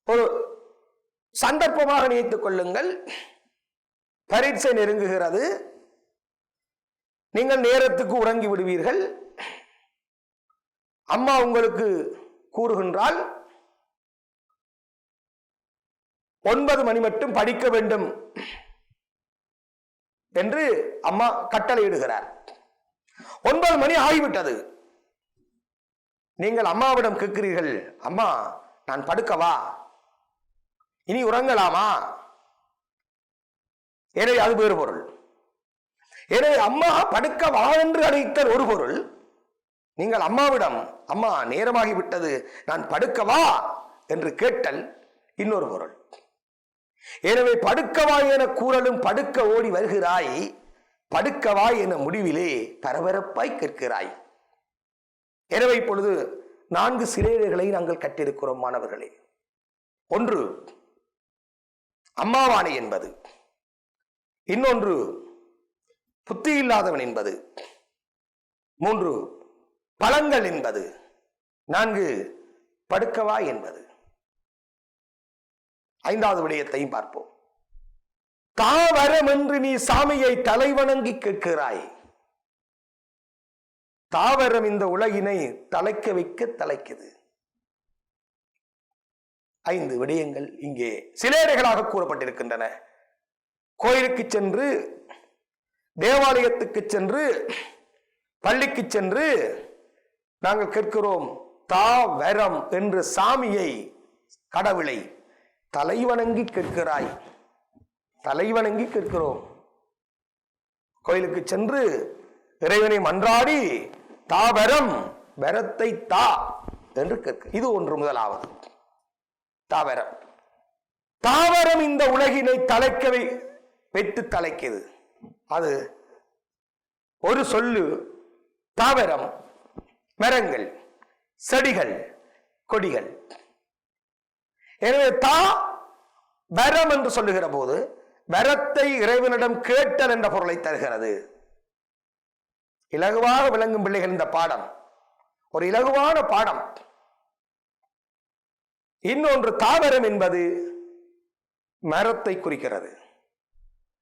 ஒரு சந்தர்ப்பமாக நினைத்துக் கொள்ளுங்கள், பரீட்சை நெருங்குகிறது, நீங்கள் நேரத்துக்கு உறங்கி விடுவீர்கள், அம்மா உங்களுக்கு கூறுகின்றால் 9 மணி மட்டும் படிக்க வேண்டும் என்று அம்மா கட்டளையிடுகிறார். 9 மணி ஆகிவிட்டது. நீங்கள் அம்மாவிடம் கேட்கிறீர்கள், அம்மா நான் படுக்கவா, இனி உறங்கலாமா? எனவே அது வேறு பொருள். எனவே அம்மா படுக்கவா என்று அழைத்தல் ஒரு பொருள். நீங்கள் அம்மாவிடம் அம்மா நேரமாகிவிட்டது நான் படுக்கவா என்று கேட்டல் இன்னொரு பொருள். எனவே படுக்கவா என கூறலும் படுக்க ஓடி வருகிறாய், படுக்கவா என முடிவிலே பரபரப்பாய் கேட்கிறாய். எனவே இப்பொழுது 4 சிலேடைகளை நாங்கள் கற்றிருக்கிறோம் மாணவர்களே. ஒன்று அம்மாவாணி என்பது, இன்னொன்று புத்தி இல்லாதவன் என்பது, 3 பழங்கள் என்பது, 4 படுக்கவா என்பது. 5வது விடயத்தையும் பார்ப்போம். தாவரம் என்று நீ சாமியை தலைவணங்கி கேட்கிறாய். தாவரம் இந்த உலகினை தலைக்க வைக்க தலைக்குது. 5 விடயங்கள் இங்கே சிலேடைகளாக கூறப்பட்டிருக்கின்றன. கோயிலுக்கு சென்று, தேவாலயத்துக்கு சென்று, பள்ளிக்கு சென்று நாங்கள் கேட்கிறோம், தாவரம் என்று சாமியை, கடவுளை தலைவணங்கி கேட்கிறாய். தலைவணங்கி கேட்கிறோம். கோயிலுக்கு சென்று இறைவனை மன்றாடி தாவரம், வரத்தை தா என்று கேட்க. இது ஒன்று. முதலாவது தாவரம். தாவரம் இந்த உலகினை தலைக்க வைத்து தலைக்குது. அது ஒரு சொல்லு. தாவரம் மரங்கள், செடிகள், கொடிகள். எனவே தா வரம் என்று சொல்லுகிற போது வரத்தை இறைவனிடம் கேட்டல் என்ற பொருளை தருகிறது. இலகுவாக விளங்கும் பிள்ளைகள் இந்த பாடம் ஒரு இலகுவான பாடம். இன்னொன்று தாவரம் என்பது மரத்தை குறிக்கிறது.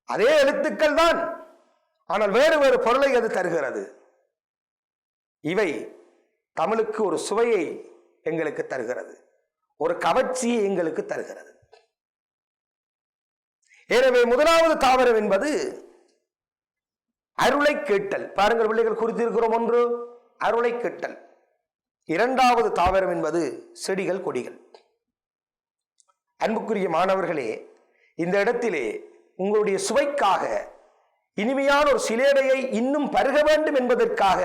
அதே எழுத்துக்கள் தான், ஆனால் வேறு வேறு பொருளை அது தருகிறது. இவை தமிழுக்கு ஒரு சுவையை எங்களுக்கு தருகிறது, ஒரு கவர்ச்சியை எங்களுக்கு தருகிறது. எனவே முதலாவது தாவரம் என்பது அருளை கேட்டல். பாருங்கள் பிள்ளைகள், குறித்திருக்கிறோம். ஒன்று அருளை கேட்டல். இரண்டாவது தாவரம் என்பது செடிகள், கொடிகள். அன்புக்குரிய மாணவர்களே, இந்த இடத்திலே உங்களுடைய சுவைக்காக இனிமையான ஒரு சிலேடையை இன்னும் பருக வேண்டும் என்பதற்காக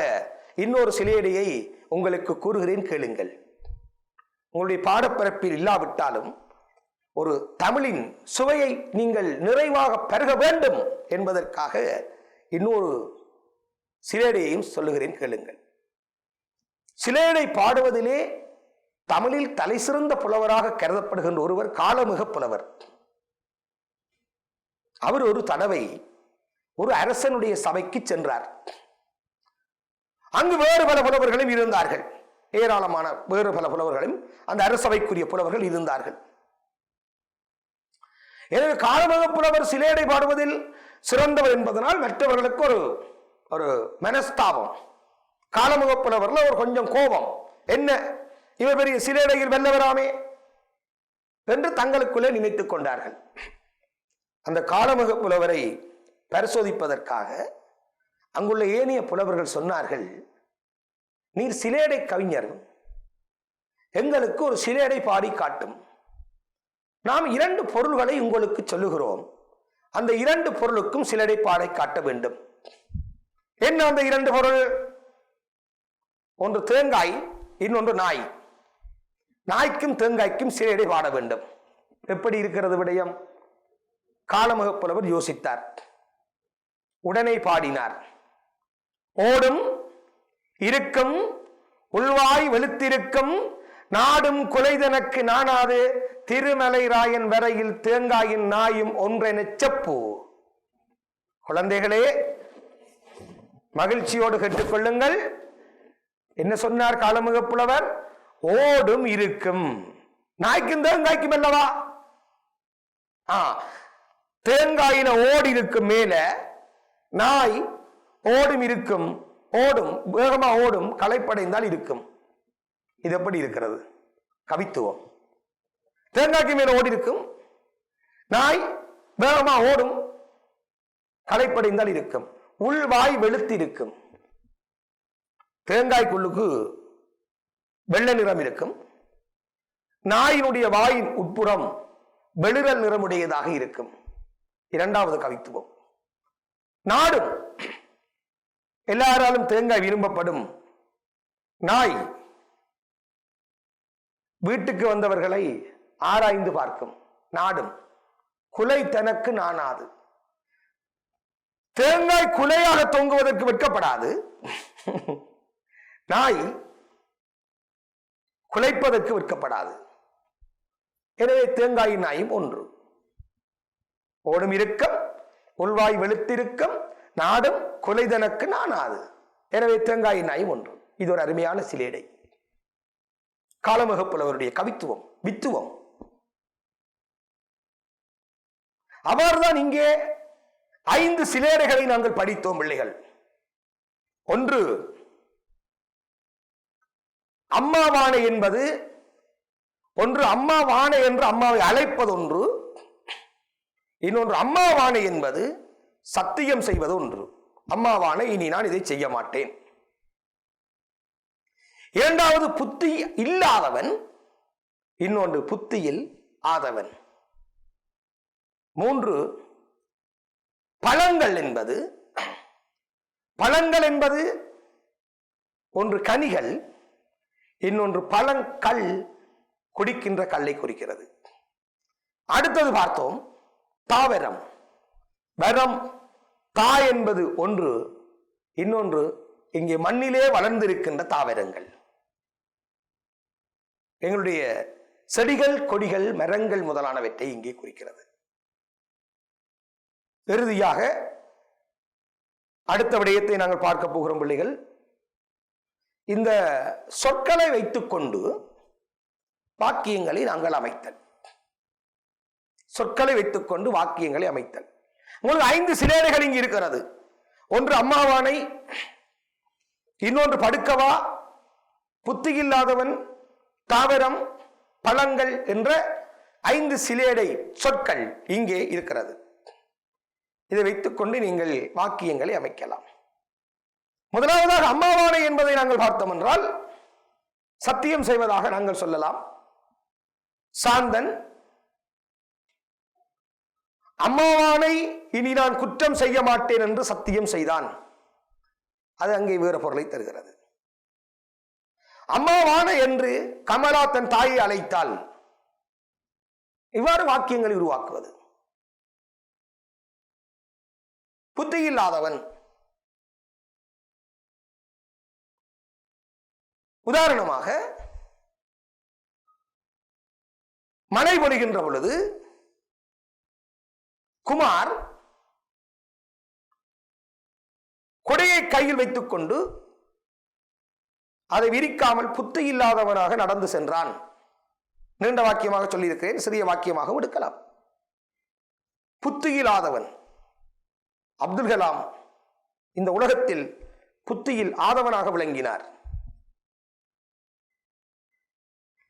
இன்னொரு சிலேடையை உங்களுக்கு கூறுகிறேன், கேளுங்கள். உங்களுடைய பாடப்பரப்பில் இல்லாவிட்டாலும் ஒரு தமிழின் சுவையை நீங்கள் நிறைவாக பருக வேண்டும் என்பதற்காக இன்னொரு சிலேடையையும் சொல்லுகிறேன், கேளுங்கள். சிலேடை பாடுவதிலே தமிழில் தலை சிறந்த புலவராக கருதப்படுகின்ற ஒருவர் காளமிக புலவர். அவர் ஒரு தடவை ஒரு அரசனுடைய சபைக்கு சென்றார். அங்கு வேறு பல புலவர்களும் இருந்தார்கள். ஏராளமான வேறு பல புலவர்களும் அந்த அரசவைக்குரிய புலவர்கள் இருந்தார்கள். எனவே காளமிக புலவர் சிலேடை பாடுவதில் சிறந்தவர் என்பதனால் மற்றவர்களுக்கு ஒரு மனஸ்தாபம். காளமிக புலவர்கள் ஒரு கொஞ்சம் கோபம். என்ன, இவர் பெரிய சிலேடையில் வெல்லவராமே என்று தங்களுக்குள்ளே நினைத்துக் கொண்டார்கள். அந்த காளமிக புலவரை பரிசோதிப்பதற்காக அங்குள்ள ஏனைய புலவர்கள் சொன்னார்கள், நீர் சிலேடை கவிஞர், எங்களுக்கு ஒரு சிலேடை பாடி காட்டும். நாம் 2 பொருள்களை உங்களுக்கு சொல்லுகிறோம், அந்த 2 பொருளுக்கும் சிலேடை பாடை காட்ட வேண்டும். என்ன அந்த 2 பொருள்? ஒன்று தேங்காய், இன்னொன்று நாய். நாய்க்கும் தேங்காய்க்கும் சிலையடை பாட வேண்டும். எப்படி இருக்கிறது விடயம்? காலமுக புலவர் யோசித்தார், உடனே பாடினார். ஓடும் இருக்கும் உள்வாய் வெளுத்திருக்கும் நாடும் குலைதனக்கு நானாது திருமலை ராயன் வரையில் தேங்காயின் நாயும் ஒன்றென செப்பு. குழந்தைகளே, மகிழ்ச்சியோடு கேட்டுக்கொள்ளுங்கள். என்ன சொன்னார் காலமுக புலவர்? ஓடும் இருக்கும். நாய்க்கும் தேங்காய்க்கும் அல்லவா? தேங்காயின ஓடி இருக்கும் மேல நாய் ஓடும் இருக்கும். ஓடும், வேகமா ஓடும், களைப்படைந்தால் இருக்கும். இது எப்படி இருக்கிறது? கவித்துவம். தேங்காய்க்கு மேல ஓடி இருக்கும், நாய் வேகமா ஓடும், களைப்படைந்தால் இருக்கும். உள்வாய் வெளுத்து இருக்கும். தேங்காய்க்குள்ளுக்கு வெள்ளை நிறம் இருக்கும், நாயினுடைய வாயின் உட்புறம் வெளிரல் நிறமுடையதாக இருக்கும். இரண்டாவது கவித்துவம். நாடும், எல்லாராலும் தேங்காய் விரும்பப்படும். நாய் வீட்டுக்கு வந்தவர்களை ஆராய்ந்து பார்க்கும். நாடும் குலை தனக்கு நானாது. தேங்காய் குலையாக தொங்குவதற்கு வெட்கப்படாது, நாய் குலைப்பதற்கு வெட்கப்படாது. எனவே தேங்காயின் நாயும் ஒன்று. ஓடும் இருக்கும், உள்வாய் வெளுத்திருக்கும், நாடும் குலைதனக்கு நானாது. எனவே தேங்காயின் நாயும் ஒன்று. இது ஒரு அருமையான சிலேடை. காலமுக புலவருடைய கவித்துவம், வித்துவம். அவர்தான் இங்கே 5 சிலேடைகளை நாங்கள் படித்தோம் பிள்ளைகள். ஒன்று அம்மாவானை என்பது ஒன்று, அம்மாவானை என்று அம்மாவை அழைப்பது ஒன்று. இன்னொன்று அம்மாவானை என்பது சத்தியம் செய்வது ஒன்று. அம்மாவானை, இனி நான் இதை செய்ய மாட்டேன். இரண்டாவது புத்தி இல்லாதவன், இன்னொன்று புத்தியில் ஆதவன். 3 பழங்கள் என்பது, பழங்கள் என்பது ஒன்று கனிகள், இன்னொன்று பழங்கள், குடிக்கின்ற கல்லை குறிக்கிறது. அடுத்தது பார்த்தோம் தாவரம். வரம், தா என்பது ஒன்று, இன்னொன்று இங்கே மண்ணிலே வளர்ந்திருக்கின்ற தாவரங்கள். எங்களுடைய செடிகள், கொடிகள், மரங்கள் முதலானவற்றை இங்கே குறிக்கிறது. இறுதியாக அடுத்த விடயத்தை நாங்கள் பார்க்க போகிறோம் பிள்ளைகள். இந்த சொற்களை வைத்துக் கொண்டு வாக்கியங்களை நாங்கள் அமைத்தல். சொற்களை வைத்துக் கொண்டு வாக்கியங்களை அமைத்தல். உங்களுக்கு 5 சிலேடைகள் இங்கு இருக்கிறது. ஒன்று அம்மாவானை, இன்னொன்று படுக்கவா, புத்தி இல்லாதவன், தாவரம், பழங்கள் என்ற 5 சிலேடை சொற்கள் இங்கே இருக்கிறது. இதை வைத்துக் கொண்டு நீங்கள் வாக்கியங்களை அமைக்கலாம். முதலாவதாக அம்மாவானை என்பதை நாங்கள் பார்த்தோம் என்றால் சத்தியம் செய்வதாக நாங்கள் சொல்லலாம். சாந்தன் அம்மாவானை இனி நான் குற்றம் செய்ய மாட்டேன் என்று சத்தியம் செய்தான். அது அங்கே வேறு பொருளை தருகிறது. அம்மாவானை என்று கமலா தன் தாயை அழைத்தாள். இவ்வாறு வாக்கியங்களை உருவாக்குவது. புத்தியில்லாதவன், உதாரணமாக மழை பொழிகின்ற பொழுது குமார் கொடையை கையில் வைத்துக் கொண்டு அதை விரிக்காமல் புத்தி இல்லாதவனாக நடந்து சென்றான். நீண்ட வாக்கியமாக சொல்லியிருக்கிறேன், சிறிய வாக்கியமாக எடுக்கலாம். புத்தியில்லாதவன் அப்துல் கலாம் இந்த உலகத்தில் புத்தியில் ஆதவனாக விளங்கினார்.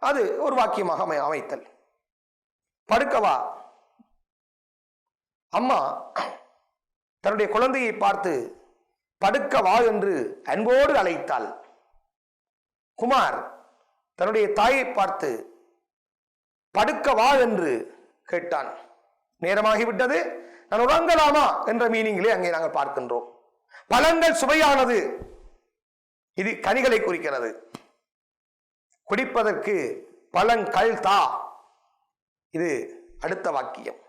அது ஒரு வாக்கியமாக அமைத்தல். படுக்கவா, அம்மா தன்னுடைய குழந்தையை பார்த்து படுக்கவா என்று அன்போடு அழைத்தாள். குமார் தன்னுடைய தாயை பார்த்து படுக்கவா என்று கேட்டான். நேரமாகிவிட்டது, நான் உறங்கலாமா என்ற மீனிங்கிலே அங்கே நாங்கள் பார்க்கின்றோம். பழங்கள் சுவையானது, இது கனிகளை குறிக்கிறது. குடிப்பதற்கு பழங்கள் தா. இது அடுத்த வாக்கியம்.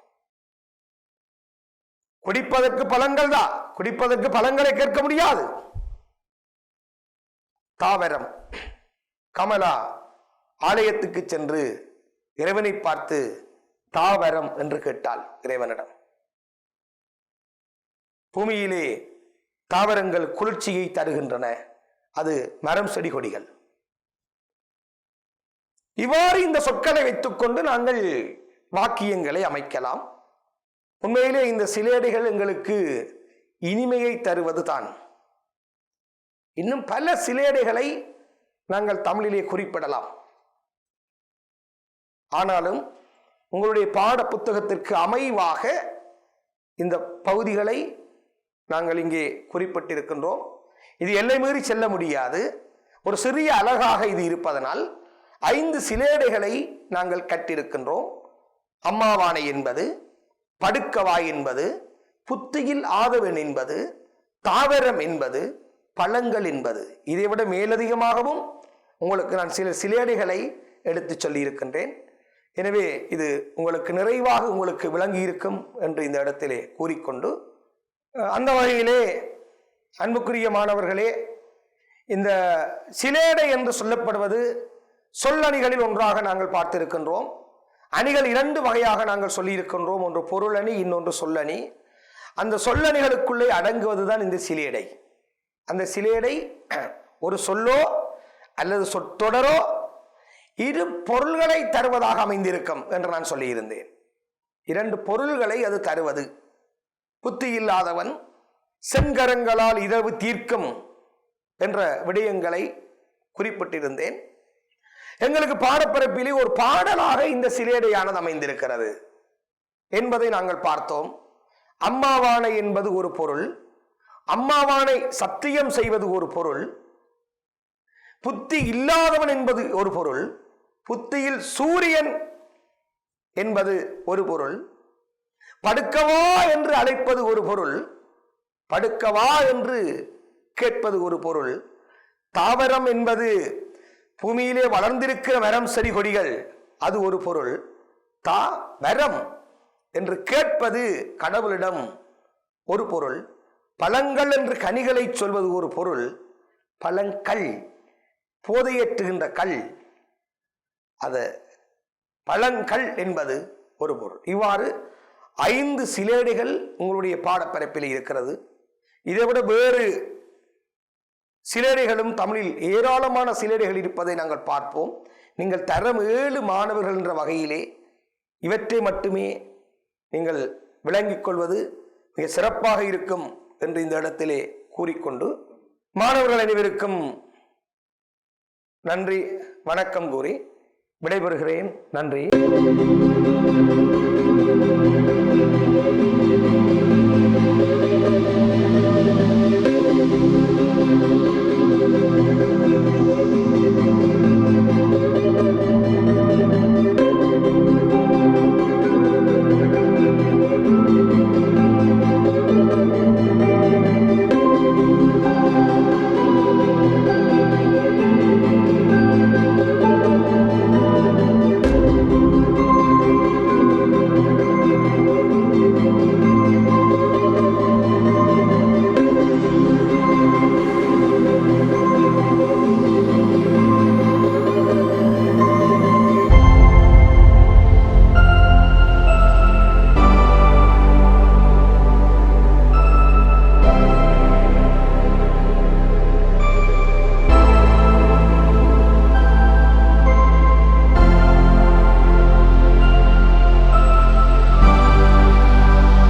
குடிப்பதற்கு பழங்கள் தான், குடிப்பதற்கு பழங்களை கேட்க முடியாது. தாவரம். கமலா ஆலயத்துக்கு சென்று இறைவனை பார்த்து தாவரம் என்று கேட்டாள் இறைவனிடம். பூமியிலே தாவரங்கள் குளிர்ச்சியை தருகின்றன, அது மரம் செடி கொடிகள். இவ்வாறு இந்த சொற்களை வைத்துக்கொண்டு நாங்கள் வாக்கியங்களை அமைக்கலாம். உண்மையிலே இந்த சிலேடைகள் எங்களுக்கு இனிமையை தருவது தான். இன்னும் பல சிலேடைகளை நாங்கள் தமிழிலே குறிப்பிடலாம். ஆனாலும் உங்களுடைய பாட புத்தகத்திற்கு அமைவாக இந்த பகுதிகளை நாங்கள் இங்கே குறிப்பிட்டிருக்கின்றோம். இது எல்லை மீறி செல்ல முடியாது. ஒரு சிறிய அழகாக இது இருப்பதனால் 5 சிலேடைகளை நாங்கள் கட்டிருக்கின்றோம். அம்மாவானை என்பது, படுக்கவாய் என்பது, புத்தியில் ஆதவன் என்பது, தாவரம் என்பது, பழங்கள் என்பது. இதைவிட மேலதிகமாகவும் உங்களுக்கு நான் சில சிலேடைகளை எடுத்து சொல்லி இருக்கின்றேன். எனவே இது உங்களுக்கு நிறைவாக உங்களுக்கு விளங்கி இருக்கும் என்று இந்த இடத்திலே கூறிக்கொண்டு, அந்த வகையிலே அன்புக்குரிய மாணவர்களே, இந்த சிலேடை என்று சொல்லப்படுவது சொல்லணிகளில் ஒன்றாக நாங்கள் பார்த்திருக்கின்றோம். அணிகள் 2 வகையாக நாங்கள் சொல்லியிருக்கின்றோம். ஒன்று பொருளணி, இன்னொன்று சொல்லணி. அந்த சொல்லணிகளுக்குள்ளே அடங்குவதுதான் இந்த சிலேடை. அந்த சிலேடை ஒரு சொல்லோ அல்லது சொற்றொடரோ 2 பொருள்களை தருவதாக அமைந்திருக்கும் என்று நான் சொல்லியிருந்தேன். 2 பொருள்களை அது தருவது. புத்தி இல்லாதவன் செங்கரங்களால் இரவு தீர்க்கும் என்ற விடயங்களை குறிப்பிட்டிருந்தேன். எங்களுக்கு பாடப்பரப்பிலே ஒரு பாடலாக இந்த சிலேடையானது அமைந்திருக்கிறது என்பதை நாங்கள் பார்த்தோம். அம்மாவானை என்பது ஒரு பொருள், அம்மாவானை சத்தியம் செய்வது ஒரு பொருள், புத்தி இல்லாதவன் என்பது ஒரு பொருள், புத்தியில் சூரியன் என்பது ஒரு பொருள், படுக்கவா என்று அழைப்பது ஒரு பொருள், படுக்கவா என்று கேட்பது ஒரு பொருள், தாவரம் என்பது பூமியிலே வளர்ந்திருக்கிற மரம் செடி கொடிகள், அது ஒரு பொருள், வரம் என்று கேட்பது கடவுளிடம் ஒரு பொருள், பழங்கள் என்று கனிகளை சொல்வது ஒரு பொருள், பழங்கள் போதையேற்றுகின்ற கல், அது பழங்கள் என்பது ஒரு பொருள். இவ்வாறு 5 சிலேடைகள் உங்களுடைய பாடப்பரப்பில் இருக்கிறது. இதைவிட வேறு சிலேடைகளும் தமிழில் ஏராளமான சிலேடைகள் இருப்பதை நாங்கள் பார்ப்போம். நீங்கள் தரம் 7 மாணவர்கள் என்ற வகையிலே இவற்றை மட்டுமே நீங்கள் விளங்கிக் கொள்வது மிக சிறப்பாக இருக்கும் என்று இந்த இடத்திலே கூறிக்கொண்டு, மாணவர்கள் அனைவருக்கும் நன்றி வணக்கம் கூறி விடைபெறுகிறேன். நன்றி.